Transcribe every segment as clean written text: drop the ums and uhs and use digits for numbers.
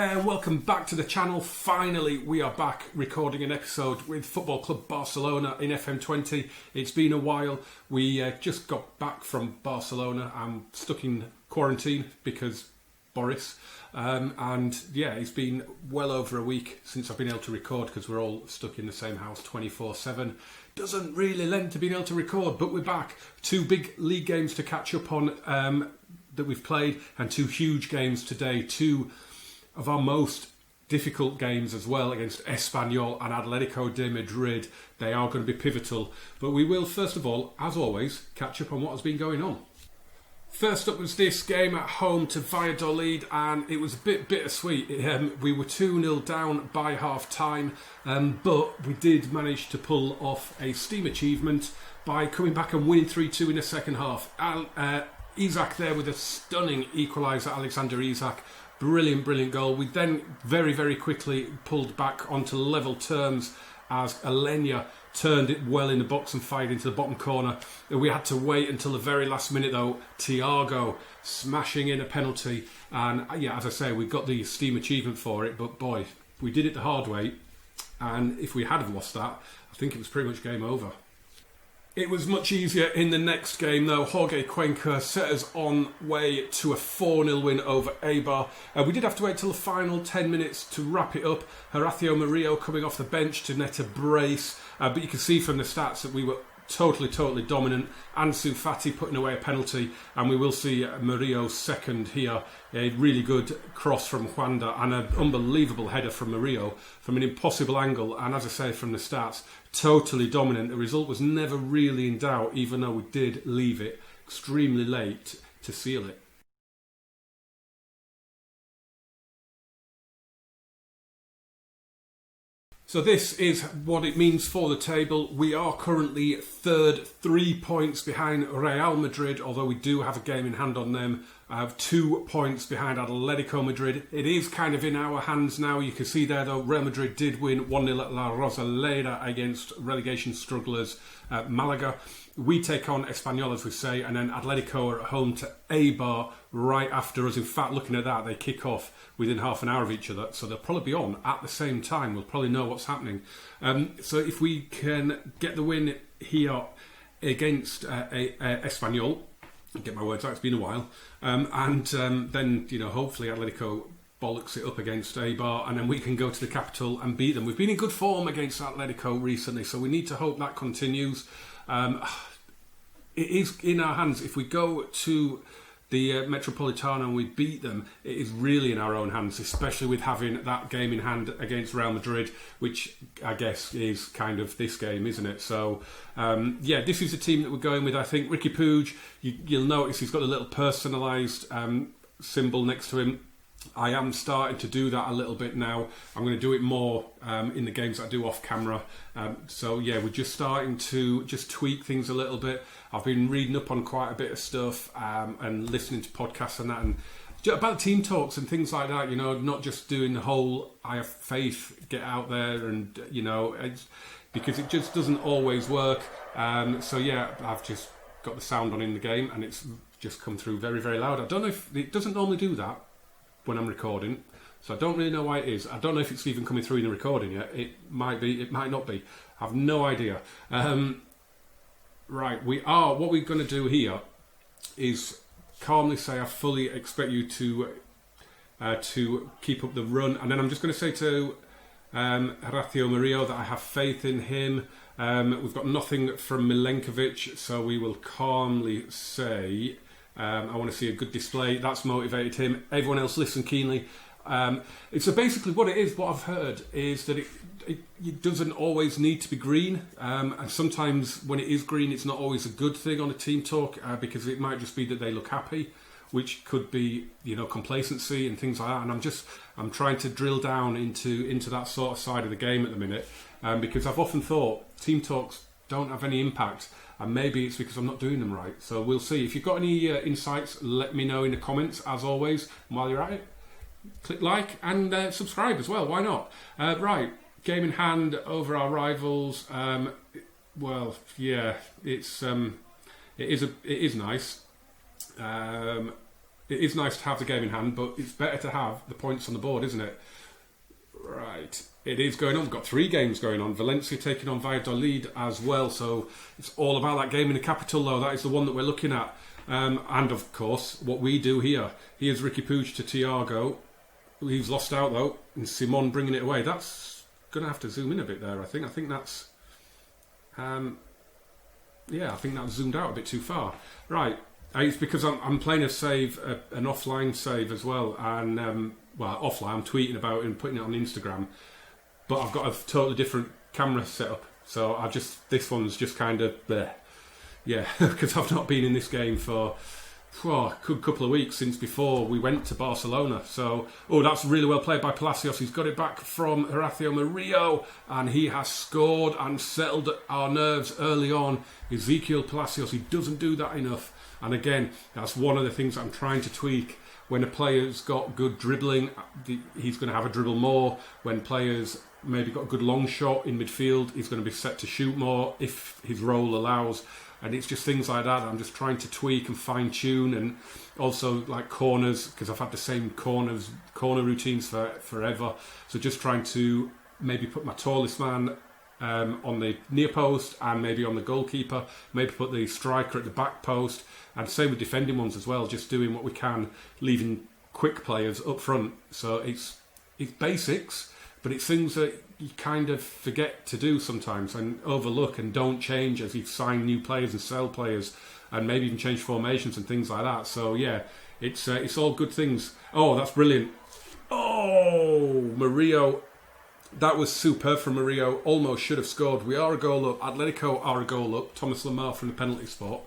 there, welcome back to the channel. Finally, we are back recording an episode with Football Club Barcelona in FM20. It's been a while. We just got back from Barcelona. I'm stuck in quarantine because Boris. And yeah, it's been well over a week since I've been able to record because we're all stuck in the same house 24/7. Doesn't really lend to being able to record, but we're back. Two big league games to catch up on that we've played, and two huge games today. Two of our most difficult games as well, against Espanyol and Atletico de Madrid. They are going to be pivotal, but we will first of all, as always, catch up on what has been going on. First up was this game at home to Valladolid, and it was a bit bittersweet. We were 2-0 down by half time, but we did manage to pull off a steam achievement by coming back and winning 3-2 in the second half. Isaac there with a stunning equaliser, Alexander Isaac. Brilliant goal. We then very quickly pulled back onto level terms as Alenya turned it well in the box and fired into the bottom corner. We had to wait until the very last minute though. Thiago smashing in a penalty, and yeah, as I say, we got the steam achievement for it, but boy, we did it the hard way, and if we had have lost that, I think it was pretty much game over. It was much easier in the next game though. Jorge Cuenca set us on way to a 4-0 win over Eibar. We did have to wait till the final 10 minutes to wrap it up. Horacio Murillo coming off the bench to net a brace. But you can see from the stats that we were totally dominant. Ansu Fati putting away a penalty, and we will see Murillo's second here. A really good cross from Juanda and an unbelievable header from Murillo from an impossible angle, and as I say from the stats, totally dominant. The result was never really in doubt, even though we did leave it extremely late to seal it. So this is what it means for the table. We are currently third, 3 points behind Real Madrid, although we do have a game in hand on them. I have 2 points behind Atletico Madrid. It is kind of in our hands now. You can see there though, Real Madrid did win 1-0 at La Rosaleda against relegation strugglers Malaga. We take on Espanyol, as we say, and then Atletico are at home to Eibar right after us. In fact, looking at that, they kick off within half an hour of each other, so they'll probably be on at the same time. We'll probably know what's happening. So if we can get the win here against Espanyol, get my words out, it's been a while, and then hopefully Atletico bollocks it up against Eibar, and then we can go to the capital and beat them. We've been in good form against Atletico recently, so we need to hope that continues. It is in our hands. If we go to the Metropolitano and we beat them, it is really in our own hands, especially with having that game in hand against Real Madrid, which I guess is kind of this game, isn't it? So yeah, this is the team that we're going with. I think Ricky Puig, you'll notice he's got a little personalised symbol next to him. I am starting to do that a little bit now. I'm going to do it more in the games I do off camera. So yeah, we're just starting to just tweak things a little bit. I've been reading up on quite a bit of stuff and listening to podcasts and that, and about team talks and things like that. Not just doing the whole I have faith, get out there, and because it just doesn't always work. So yeah, I've just got the sound on in the game, and it's just come through very loud. I don't know if it doesn't normally do that when I'm recording, so I don't really know why it is. I don't know if it's even coming through in the recording yet. It might be, it might not be. I have no idea. Right, what we're going to do here is calmly say I fully expect you to keep up the run, and then I'm just going to say to Horacio Murillo that I have faith in him. We've got nothing from Milenkovic, so we will calmly say I want to see a good display. That's motivated him. Everyone else listen keenly. So basically what it is, what I've heard is that it doesn't always need to be green, and sometimes when it is green it's not always a good thing on a team talk, because it might just be that they look happy, which could be complacency and things like that, and I'm trying to drill down into that sort of side of the game at the minute, because I've often thought team talks don't have any impact, and maybe it's because I'm not doing them right. So we'll see. If you've got any insights, let me know in the comments, as always. And while you're at it, click like and subscribe as well. Why not? Right, game in hand over our rivals. Well, yeah, it is nice. it is nice to have the game in hand, but it's better to have the points on the board, isn't it? Right, it is going on. We've got 3 games going on. Valencia taking on Valladolid as well. So it's all about that game in the capital, though. That is the one that we're looking at. And of course, what we do here. Here's Ricky Puig to Thiago. He's lost out, though. And Simon bringing it away. That's going to have to zoom in a bit there, I think. I think that's... I think that's zoomed out a bit too far. Right. It's because I'm playing a save, an offline save as well. And... offline, I'm tweeting about it and putting it on Instagram, but I've got a totally different camera setup, so this one's just kind of there. Yeah, because I've not been in this game for a good couple of weeks since before we went to Barcelona. So, that's really well played by Palacios. He's got it back from Horacio Murillo, and he has scored and settled our nerves early on. Ezequiel Palacios, he doesn't do that enough, and again, that's one of the things I'm trying to tweak. When a player's got good dribbling, he's going to have a dribble more. When players maybe got a good long shot in midfield, he's going to be set to shoot more if his role allows. And it's just things like that I'm just trying to tweak and fine tune. And also like corners, because I've had the same corner routines for forever. So just trying to maybe put my tallest man on the near post and maybe on the goalkeeper, maybe put the striker at the back post, and same with defending ones as well, just doing what we can, leaving quick players up front. So it's basics, but it's things that you kind of forget to do sometimes and overlook and don't change as you sign new players and sell players and maybe even change formations and things like that. So yeah, it's all good things. Oh, that's brilliant. Oh, Murillo. That was superb from Murillo. Almost should have scored. We are a goal up. Atletico are a goal up. Thomas Lemar from the penalty spot.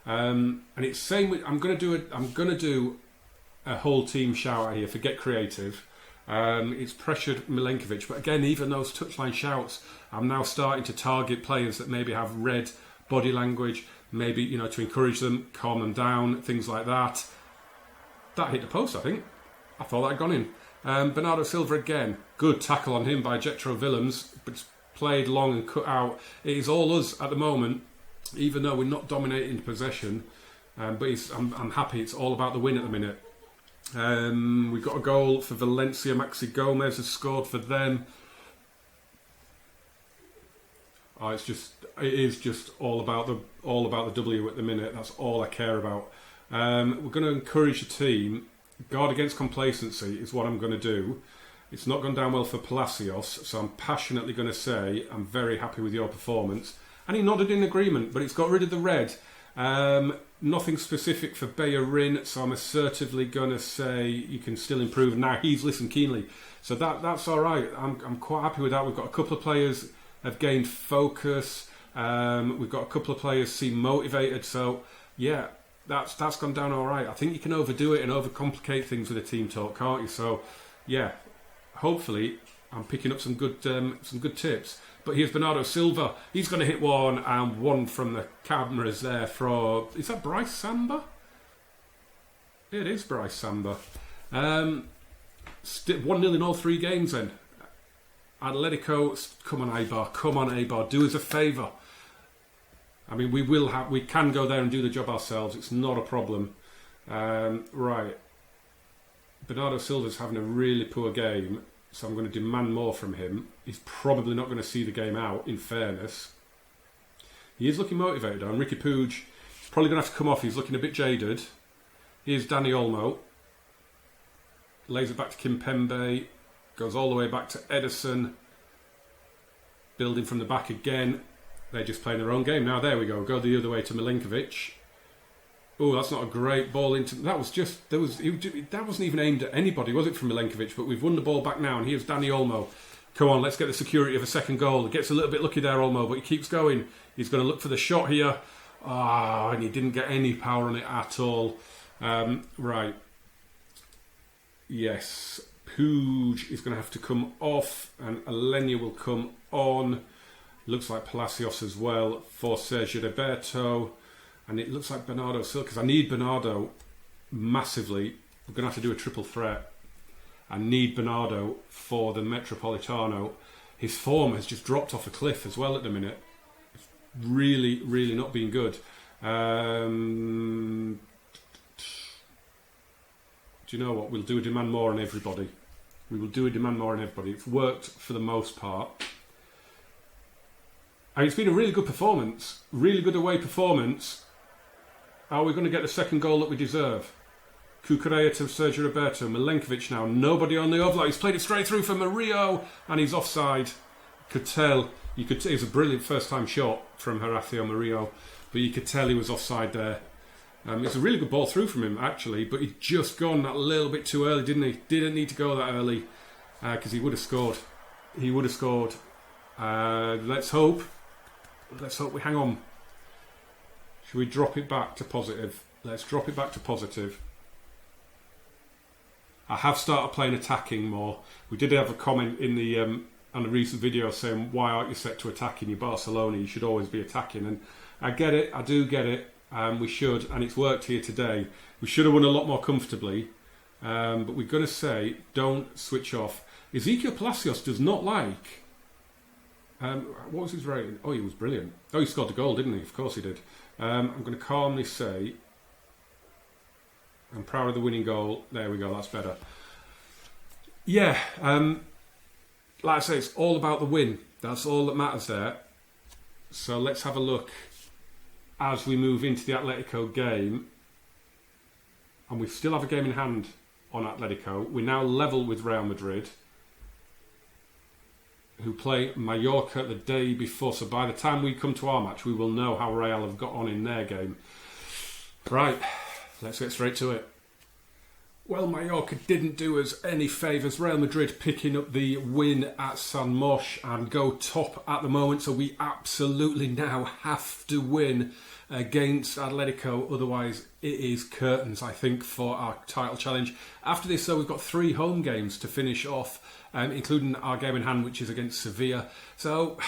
And it's same with, I'm gonna do a whole team shout out here for Get Creative. It's pressured Milenkovic, but again, even those touchline shouts, I'm now starting to target players that maybe have read body language, maybe to encourage them, calm them down, things like that. That hit the post, I think. I thought that had gone in. Bernardo Silva again, good tackle on him by Jetro Willems, but it's played long and cut out. It is all us at the moment, even though we're not dominating possession. But I'm happy. It's all about the win at the minute. We've got a goal for Valencia. Maxi Gomez has scored for them. It is just all about the W at the minute. That's all I care about. We're going to encourage the team. Guard against complacency is what I'm going to do. It's not gone down well for Palacios, so I'm passionately going to say I'm very happy with your performance. And he nodded in agreement, but it's got rid of the red. Nothing specific for Bellerin, so I'm assertively going to say you can still improve. Now he's listened keenly, so that's all right. I'm quite happy with that. We've got a couple of players have gained focus. We've got a couple of players seem motivated. So yeah, that's gone down all right. I think you can overdo it and overcomplicate things with a team talk, can't you? So yeah, hopefully I'm picking up some good tips. But here's Bernardo Silva. He's going to hit one, and one from the cameras there from... Is that Bryce Samba? It is Bryce Samba. 1-0 in all 3 games then. Atletico, come on Eibar, do us a favour. I mean, we can go there and do the job ourselves. It's not a problem. Right. Bernardo Silva's having a really poor game, so I'm going to demand more from him. He's probably not going to see the game out, in fairness. He is looking motivated, though, and Ricky Puig is probably going to have to come off. He's looking a bit jaded. Here's Danny Olmo. Lays it back to Kimpembe. Goes all the way back to Edison. Building from the back again. They're just playing their own game. Now, there we go. Go the other way to Milenkovic. Oh, that's not a great ball into... That wasn't even aimed at anybody, was it, from Milenkovic? But we've won the ball back now, and here's Danny Olmo. Come on, let's get the security of a second goal. Gets a little bit lucky there, Olmo, but he keeps going. He's going to look for the shot here. And he didn't get any power on it at all. Right. Yes. Puig is going to have to come off, and Alenia will come on. Looks like Palacios as well for Sergio Roberto. And it looks like Bernardo Silva, because I need Bernardo massively. We're going to have to do a triple threat. I need Bernardo for the Metropolitano. His form has just dropped off a cliff as well at the minute. It's really, really not been good. do you know what? We'll do a demand more on everybody. We will do a demand more on everybody. It's worked for the most part. And it's been a really good performance. Really good away performance. Are we going to get the second goal that we deserve? Cucurella to Sergio Roberto. Milenkovic now. Nobody on the overlap. He's played it straight through for Murillo. And he's offside. Could tell. It was a brilliant first-time shot from Horacio Murillo. But you could tell he was offside there. It's a really good ball through from him, actually. But he'd just gone that little bit too early, didn't he? Didn't need to go that early. Because he would have scored. He would have scored. Let's hope. Let's hope we hang on. Should we drop it back to positive? Let's drop it back to positive. I have started playing attacking more. We did have a comment in the on a recent video saying, why aren't you set to attacking? You're Barcelona, you should always be attacking. And I get it, I do get it. We should, and it's worked here today. We should have won a lot more comfortably. But we're going to say, don't switch off. Ezekiel Palacios does not like... what was his rating? Oh, he was brilliant. Oh, he scored the goal, didn't he? Of course he did. I'm going to calmly say, I'm proud of the winning goal. There we go, that's better. Yeah, like I say, it's all about the win. That's all that matters there. So let's have a look as we move into the Atletico game. And we still have a game in hand on Atletico. We're now level with Real Madrid, who play Mallorca the day before. So by the time we come to our match, we will know how Real have got on in their game. Right, let's get straight to it. Well, Mallorca didn't do us any favours. Real Madrid picking up the win at San Moix and go top at the moment. So we absolutely now have to win against Atletico. Otherwise, it is curtains, I think, for our title challenge. After this, though, we've got 3 home games to finish off, including our game in hand, which is against Sevilla. So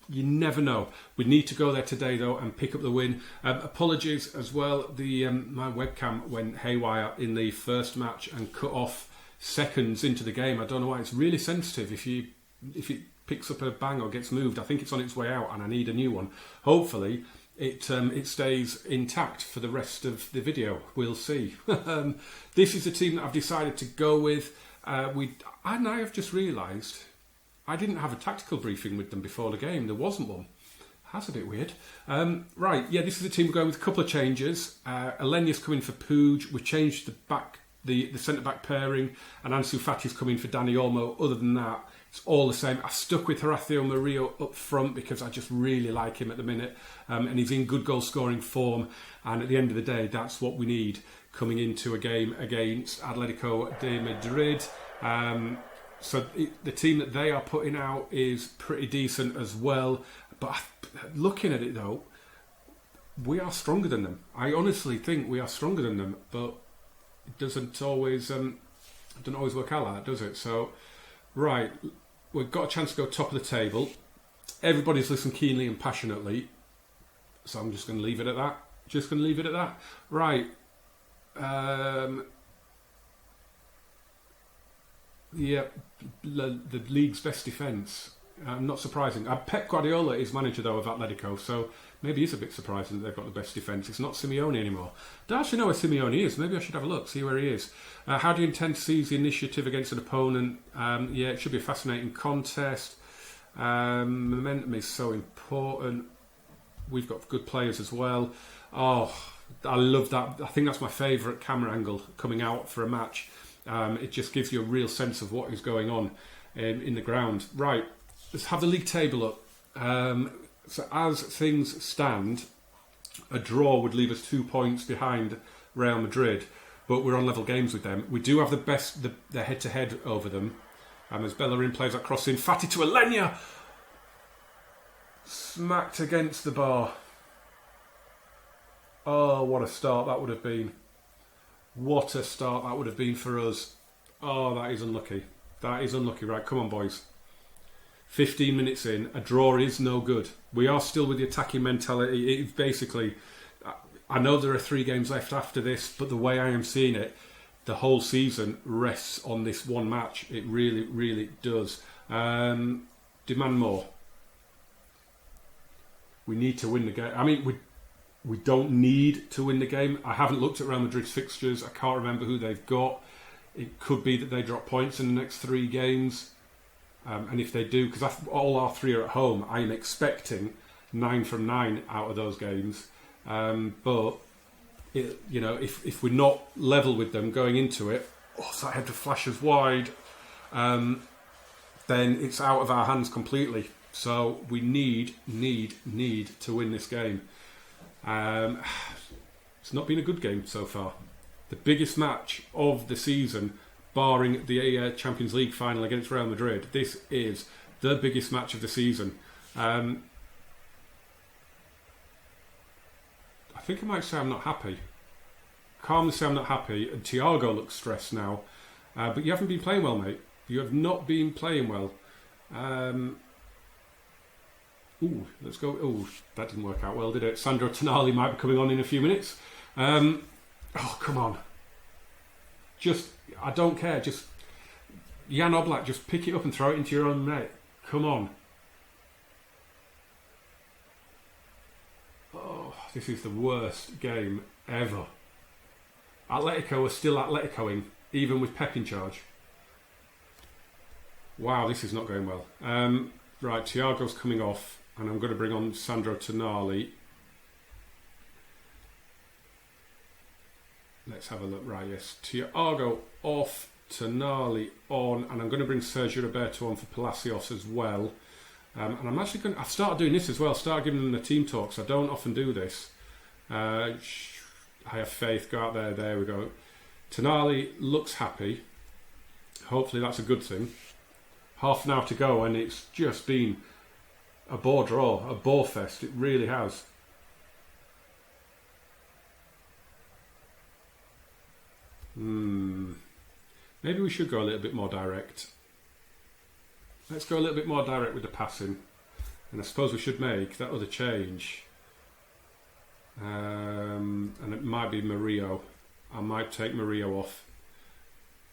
you never know. We need to go there today, though, and pick up the win. Apologies as well. My webcam went haywire in the first match and cut off seconds into the game. I don't know why. It's really sensitive. If it picks up a bang or gets moved, I think it's on its way out, and I need a new one. Hopefully, it stays intact for the rest of the video. We'll see. This is the team that I've decided to go with. And I have just realised I didn't have a tactical briefing with them before the game. There wasn't one. That's a bit weird. Right, yeah, this is the team we're going with a couple of changes. Alena's coming for Puig. We changed the centre-back pairing, and Ansu Fati's coming for Dani Olmo. Other than that, it's all the same. I stuck with Horacio Murillo up front because I just really like him at the minute. And he's in good goal-scoring form. And at the end of the day, that's what we need coming into a game against Atletico de Madrid. So the team that they are putting out is pretty decent as well. But looking at it, though, we are stronger than them. I honestly think we are stronger than them. But it doesn't always work out like that, does it? So, right, we've got a chance to go top of the table. Everybody's listened keenly and passionately. So I'm just going to leave it at that. Right. Yeah, the league's best defence. Not surprising. Pep Guardiola is manager, though, of Atletico, so maybe it's a bit surprising that they've got the best defence. It's not Simeone anymore. Don't actually know where Simeone is. Maybe I should have a look, see where he is. How do you intend to seize the initiative against an opponent? Yeah, it should be a fascinating contest. Momentum is so important. We've got good players as well. Oh, I love that. I think that's my favourite camera angle coming out for a match. It just gives you a real sense of what is going on in the ground. Right, let's have the league table up. So as things stand, a draw would leave us 2 points behind Real Madrid, but we're on level games with them. We do have the head-to-head over them. As Bellerin plays that cross in, Fati to Alenia, smacked against the bar. Oh, what a start that would have been. What a start that would have been for us. Oh, that is unlucky. That is unlucky. Right, come on, boys. 15 minutes in, a draw is no good. We are still with the attacking mentality. It's basically, I know there are 3 games left after this, but the way I am seeing it, the whole season rests on this one match. It really, really does. Demand more. We need to win the game. I mean, we don't need to win the game. I haven't looked at Real Madrid's fixtures. I can't remember who they've got. it could be that they drop points in the next 3 games. And if they do, because all our 3 are at home, I am expecting 9 from 9 out of those games. But if we're not level with them going into it, so that head to flashes wide, then it's out of our hands completely. So we need to win this game. It's not been a good game so far. The biggest match of the season, barring the Champions League final against Real Madrid, this is the biggest match of the season. I think I might say I'm not happy. Calmly say I'm not happy. And Thiago looks stressed now. But you haven't been playing well, mate. You have not been playing well. Let's go. That didn't work out well, did it? Sandro Tonali might be coming on in a few minutes. Come on. I don't care. Just Jan Oblak, just pick it up and throw it into your own net. Come on. Oh, this is the worst game ever. Atletico are still Atleticoing, even with Pep in charge. Wow, this is not going well. Right, Thiago's coming off, and I'm going to bring on Sandro Tonali. Let's have a look. Right, yes. Thiago off, Tonali on, and I'm going to bring Sergio Roberto on for Palacios as well. And I'm actually going to... I've started doing this as well. Start giving them the team talks. I don't often do this. I have faith. Go out there. There we go. Tonali looks happy. Hopefully that's a good thing. Half an hour to go, and it's just been a bore draw, a bore fest. It really has. Maybe we should go a little bit more direct. Let's go a little bit more direct with the passing. And I suppose we should make that other change. And it might be Murillo. I might take Murillo off.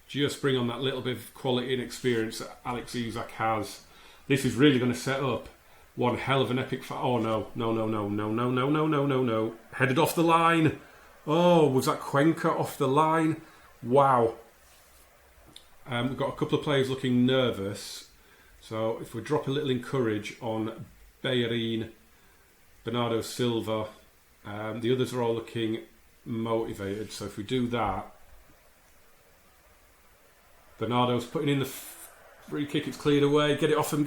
Just bring on that little bit of quality and experience that Alex Isak has. This is really going to set up one hell of an epic fight. Oh no. Headed off the line. Oh, was that Cuenca off the line? Wow. We've got a couple of players looking nervous. So if we drop a little in courage on Bellerin, Bernardo Silva, the others are all looking motivated. So if we do that, Bernardo's putting in the free kick, it's cleared away. Get it off him,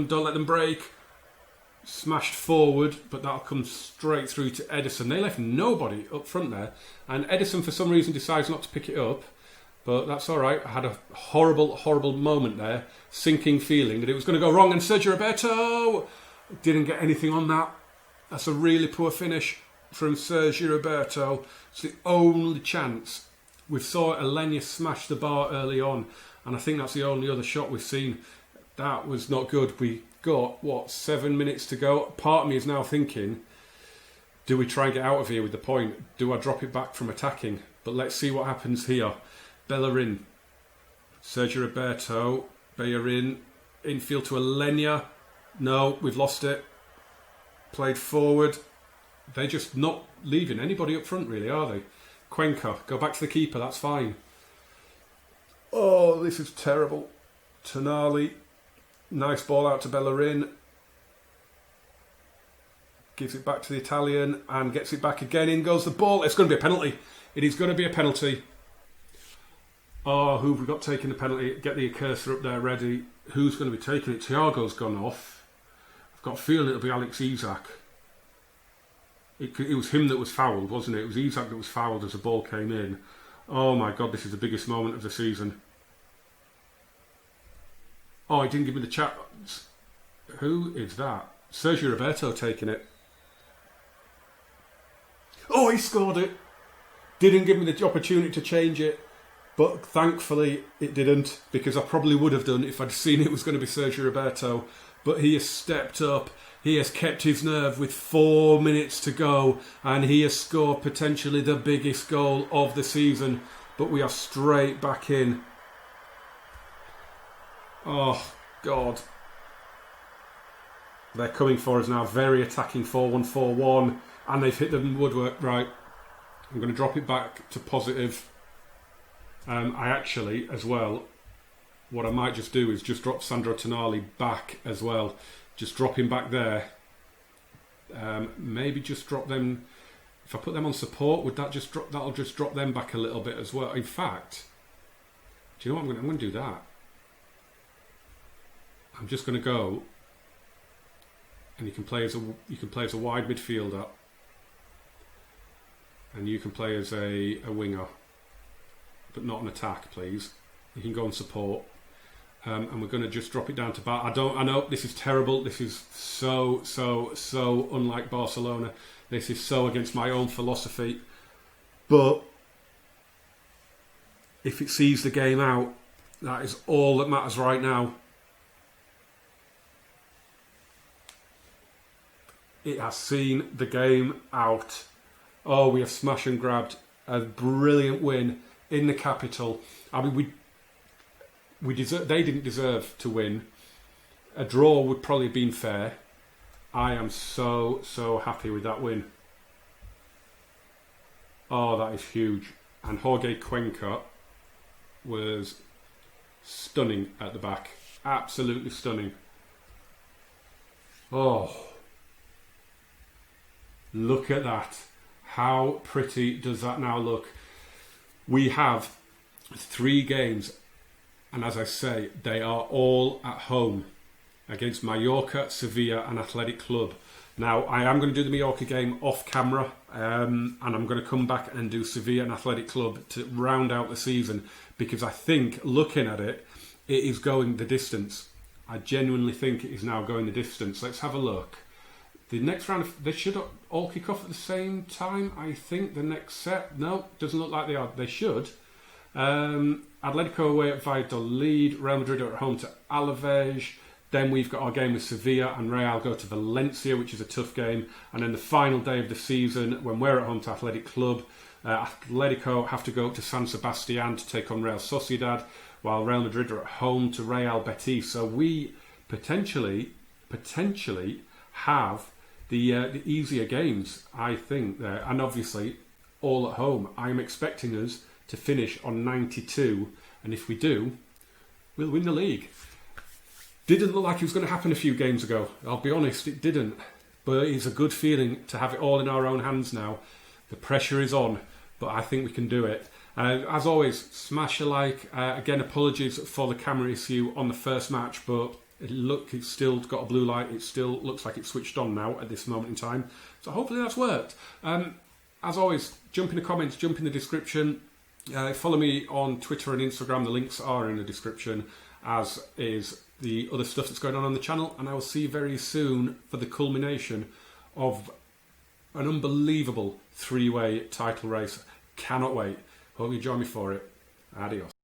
don't let them break. Smashed forward, but that'll come straight through to Edison. They left nobody up front there, and Edison for some reason decides not to pick it up, but that's alright. I had a horrible moment there, sinking feeling that it was going to go wrong, and Sergio Roberto didn't get anything on that. That's a really poor finish from Sergio Roberto. It's the only chance. We saw Elenia smash the bar early on, and I think that's the only other shot we've seen. That was not good. We got, 7 minutes to go. Part of me is now thinking, do we try and get out of here with the point? Do I drop it back from attacking? But let's see what happens here. Bellerin, Sergio Roberto, Bellerin, infield to Elenia. No, we've lost it. Played forward. They're just not leaving anybody up front, really, are they? Cuenca, go back to the keeper, that's fine. Oh, this is terrible. Tonali, nice ball out to Bellerin. Gives it back to the Italian and gets it back again. In goes the ball. It's going to be a penalty. It is going to be a penalty. Oh, who have we got taking the penalty? Get the cursor up there ready. Who's going to be taking it? Thiago's gone off. I've got a feeling it'll be Alex Isak. It was him that was fouled, wasn't it? It was Isak that was fouled as the ball came in. Oh my God, this is the biggest moment of the season. Oh, he didn't give me the chat. Who is that? Sergio Roberto taking it. Oh, he scored it. Didn't give me the opportunity to change it. But thankfully it didn't, because I probably would have done if I'd seen it was going to be Sergio Roberto. But he has stepped up. He has kept his nerve with 4 minutes to go, and he has scored potentially the biggest goal of the season. But we are straight back in. Oh, God. They're coming for us now. Very attacking 4-1-4-1. And they've hit the woodwork. Right. I'm going to drop it back to positive. I actually, as well, what I might just do is just drop Sandro Tonali back as well. Just drop him back there. Maybe just drop them. If I put them on support, would that just drop? That'll just drop them back a little bit as well. In fact, do you know what I'm going to do that? I'm just going to go, and you can play as a wide midfielder, and you can play as a winger, but not an attack, please. You can go on support. And we're going to just drop it down to Bar. I know this is terrible. This is so unlike Barcelona. This is so against my own philosophy. But if it sees the game out, that is all that matters right now. It has seen the game out. Oh, we have smash and grabbed a brilliant win in the capital. I mean, they didn't deserve to win. A draw would probably have been fair. I am so happy with that win. Oh, that is huge. And Jorge Cuenca was stunning at the back. Absolutely stunning. Oh, look at that. How pretty does that now look? We have 3 games. And as I say, they are all at home against Mallorca, Sevilla and Athletic Club. Now, I am going to do the Mallorca game off camera, and I'm going to come back and do Sevilla and Athletic Club to round out the season, because I think, looking at it, it is going the distance. I genuinely think it is now going the distance. Let's have a look. The next round, they should all kick off at the same time, I think, the next set. No, doesn't look like they are. They should. Atletico away at Valladolid, Real Madrid are at home to Alaves. Then we've got our game with Sevilla, and Real go to Valencia, which is a tough game. And then the final day of the season, when we're at home to Athletic Club, Atletico have to go to San Sebastian to take on Real Sociedad, while Real Madrid are at home to Real Betis. So we potentially have the easier games, I think, there. And obviously, all at home. I'm expecting us to finish on 92, and if we do, we'll win the league. Didn't look like it was going to happen a few games ago. I'll be honest, it didn't. But it's a good feeling to have it all in our own hands now. The pressure is on, but I think we can do it. As always, smash a like. Again, apologies for the camera issue on the first match, but it's still got a blue light. It still looks like it's switched on now at this moment in time. So hopefully that's worked. As always, jump in the comments, jump in the description. Follow me on Twitter and Instagram. The links are in the description, as is the other stuff that's going on the channel. And I will see you very soon for the culmination of an unbelievable 3-way title race. Cannot wait. Hope you join me for it. Adios.